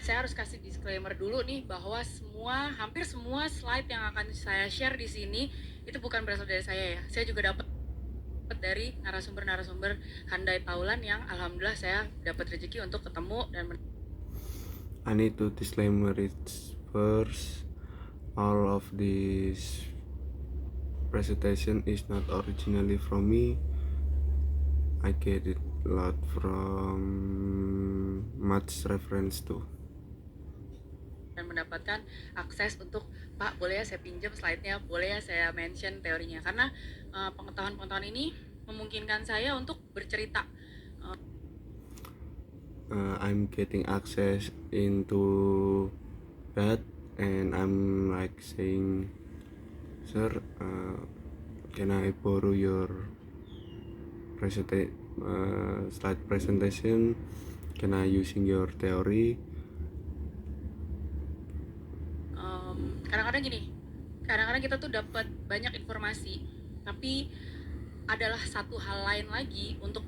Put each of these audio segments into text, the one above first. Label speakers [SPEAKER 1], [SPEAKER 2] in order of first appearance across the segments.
[SPEAKER 1] Saya harus kasih disclaimer dulu nih bahwa hampir semua slide yang akan saya share di sini itu bukan berasal dari saya ya. Saya juga dapat dari narasumber-narasumber handai taulan yang alhamdulillah saya dapat rezeki untuk ketemu dan
[SPEAKER 2] I need to disclaimer it first. All of this presentation is not originally from me. I get it a lot from much reference to.
[SPEAKER 1] mendapatkan akses untuk Pak, boleh ya saya pinjam slide-nya, boleh ya saya mention teorinya, karena pengetahuan-pengetahuan ini memungkinkan saya untuk bercerita.
[SPEAKER 2] I'm getting access into that, and I'm like saying, sir, can I borrow your slide presentation? Can I using your theory?
[SPEAKER 1] Kadang-kadang gini, kadang-kadang kita tuh dapat banyak informasi, tapi adalah satu hal lain lagi untuk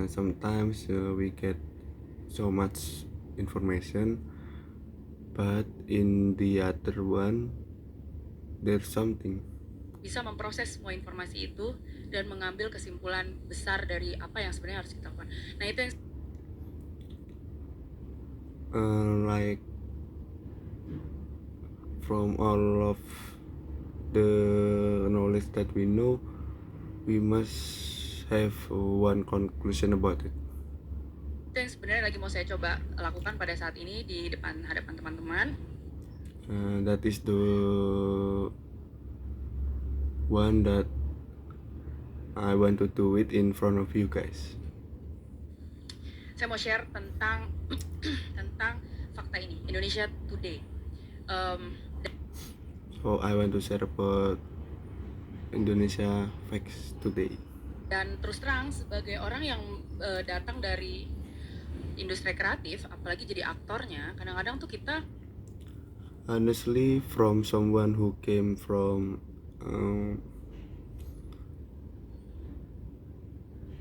[SPEAKER 2] Sometimes we get so much information, but in the other one there's something.
[SPEAKER 1] bisa memproses semua informasi itu dan mengambil kesimpulan besar dari apa yang sebenarnya harus kita lakukan. Nah, itu yang
[SPEAKER 2] Like from all of the knowledge that we know, we must have one conclusion about it.
[SPEAKER 1] yang sebenarnya lagi mau saya coba lakukan pada saat ini di hadapan teman-teman.
[SPEAKER 2] That is the one that I want to do it in front of you guys.
[SPEAKER 1] Saya mau share tentang fakta ini, Indonesia Today.
[SPEAKER 2] So I want to share about Indonesia Facts Today.
[SPEAKER 1] Dan terus terang, sebagai orang yang datang dari industri kreatif, apalagi jadi aktornya, kadang-kadang tuh kita
[SPEAKER 2] honestly, from someone who came from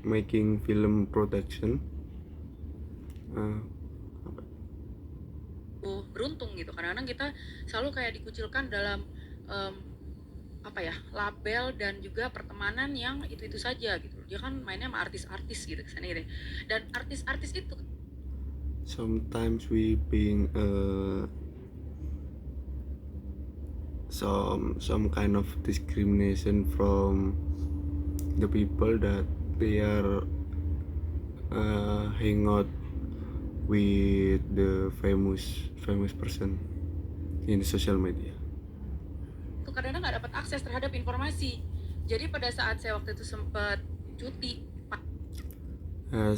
[SPEAKER 2] making film production,
[SPEAKER 1] beruntung gitu. Kadang-kadang kita selalu kayak dikucilkan dalam label dan juga pertemanan yang itu saja gitu. Dia kan mainnya sama artis-artis gitu kesana gitu. Dan artis-artis itu
[SPEAKER 2] sometimes we being some kind of discrimination from the people that they are hang out with the famous person in the social media.
[SPEAKER 1] tuh kadang-kadang nggak dapat akses terhadap informasi. Jadi pada saat saya waktu itu sempat cuti,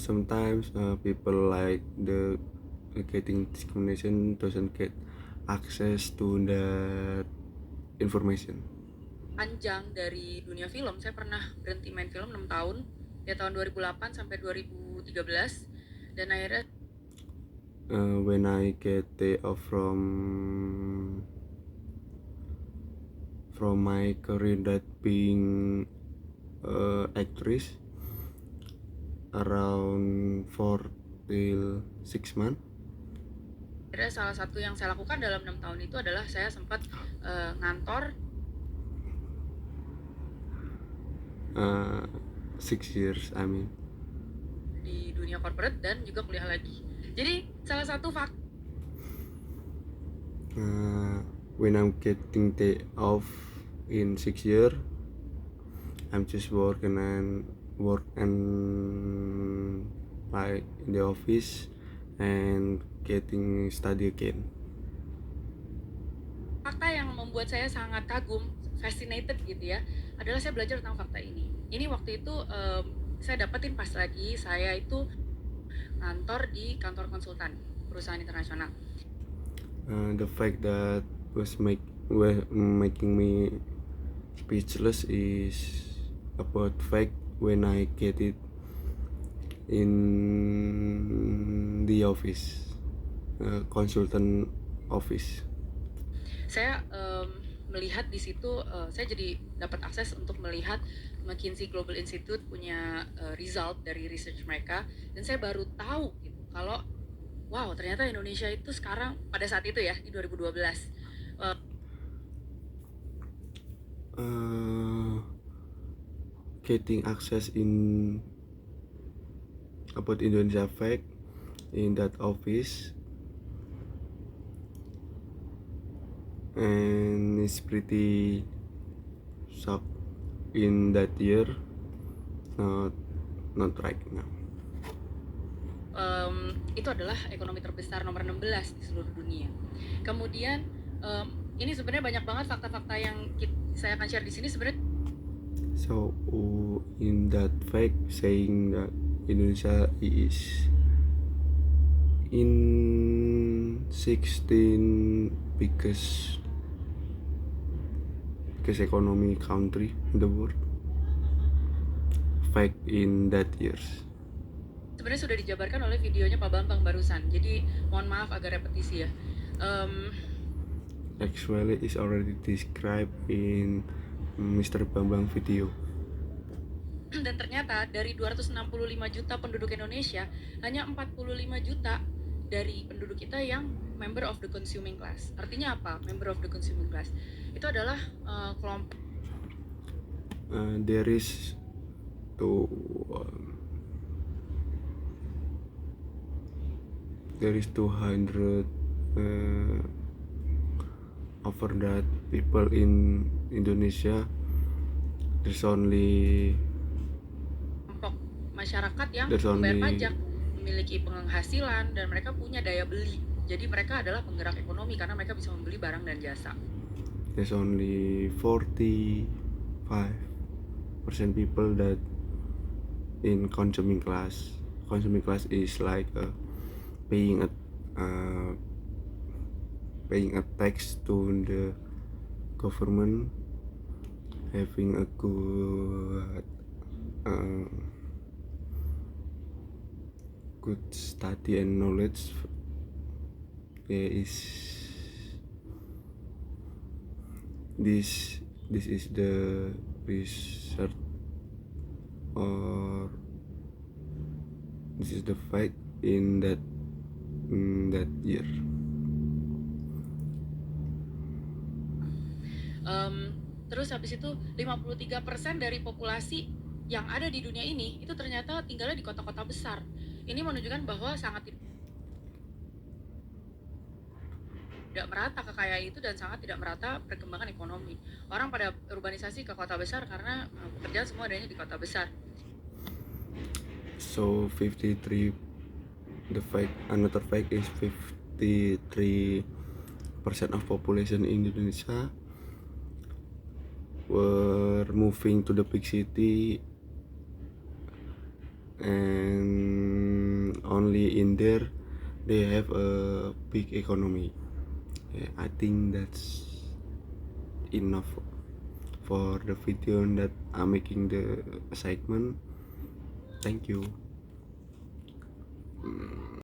[SPEAKER 2] Sometimes people like the getting discrimination doesn't get access to that information.
[SPEAKER 1] panjang dari dunia film, saya pernah berhenti main film 6 tahun, ya tahun 2008 sampai 2013, dan akhirnya
[SPEAKER 2] When I get day off from my career that being actress around 4 till 6 months.
[SPEAKER 1] salah satu yang saya lakukan dalam 6 tahun itu adalah saya sempat ngantor
[SPEAKER 2] 6 years I mean
[SPEAKER 1] di dunia corporate dan juga kuliah lagi. Jadi salah satu faktor
[SPEAKER 2] when I'm getting day off in 6 year, I'm just work and like in the office and getting study again.
[SPEAKER 1] fakta yang membuat saya sangat kagum, fascinated gitu ya, adalah saya belajar tentang fakta ini. Ini waktu itu saya dapetin pas lagi saya itu kantor di kantor konsultan perusahaan internasional.
[SPEAKER 2] The fact that was making me speechless is about fact when I get it in the office, consultant office.
[SPEAKER 1] Saya melihat di situ, saya jadi dapat akses untuk melihat McKinsey Global Institute punya result dari research mereka, dan saya baru tahu gitu kalau wow ternyata Indonesia itu sekarang pada saat itu ya di 2012
[SPEAKER 2] uh, getting access in about Indonesia fact in that office, and it's pretty shocked in that year, not right now.
[SPEAKER 1] itu adalah ekonomi terbesar nomor 16 di seluruh dunia. Kemudian ini sebenarnya banyak banget fakta-fakta yang saya akan share di sini sebenarnya.
[SPEAKER 2] So in that fact saying that Indonesia is in 16 biggest economy country in the world, fact in that years.
[SPEAKER 1] Sebenarnya sudah dijabarkan oleh videonya Pak Bambang barusan. Jadi mohon maaf agak repetisi ya.
[SPEAKER 2] Actually is already described in Mr. Bambang video.
[SPEAKER 1] Dan ternyata dari 265 juta penduduk Indonesia, hanya 45 juta dari penduduk kita yang member of the consuming class. Artinya apa? Member of the consuming class itu adalah kelompok.
[SPEAKER 2] There is to there is 200 over that people in Indonesia. There's only
[SPEAKER 1] Kelompok masyarakat yang
[SPEAKER 2] There's
[SPEAKER 1] membayar
[SPEAKER 2] only-
[SPEAKER 1] pajak, memiliki penghasilan, dan mereka punya daya beli. Jadi mereka adalah penggerak ekonomi karena mereka bisa membeli barang dan jasa.
[SPEAKER 2] there's only 45% people that in consuming class. Consuming class is like paying a tax to the government, having a good study and knowledge. This is the research, or this is the fact in that year.
[SPEAKER 1] Terus habis itu 53% dari populasi yang ada di dunia ini itu ternyata tinggalnya di kota-kota besar. Ini menunjukkan bahwa sangat tidak merata kekayaan itu dan sangat tidak merata perkembangan ekonomi. Orang pada urbanisasi ke kota besar karena pekerjaan semua adanya di kota besar.
[SPEAKER 2] So 53, another fact is 53% of population in Indonesia were moving to the big city, and only in there they have a big economy. I think that's enough for the video that I'm making the assignment. Thank you.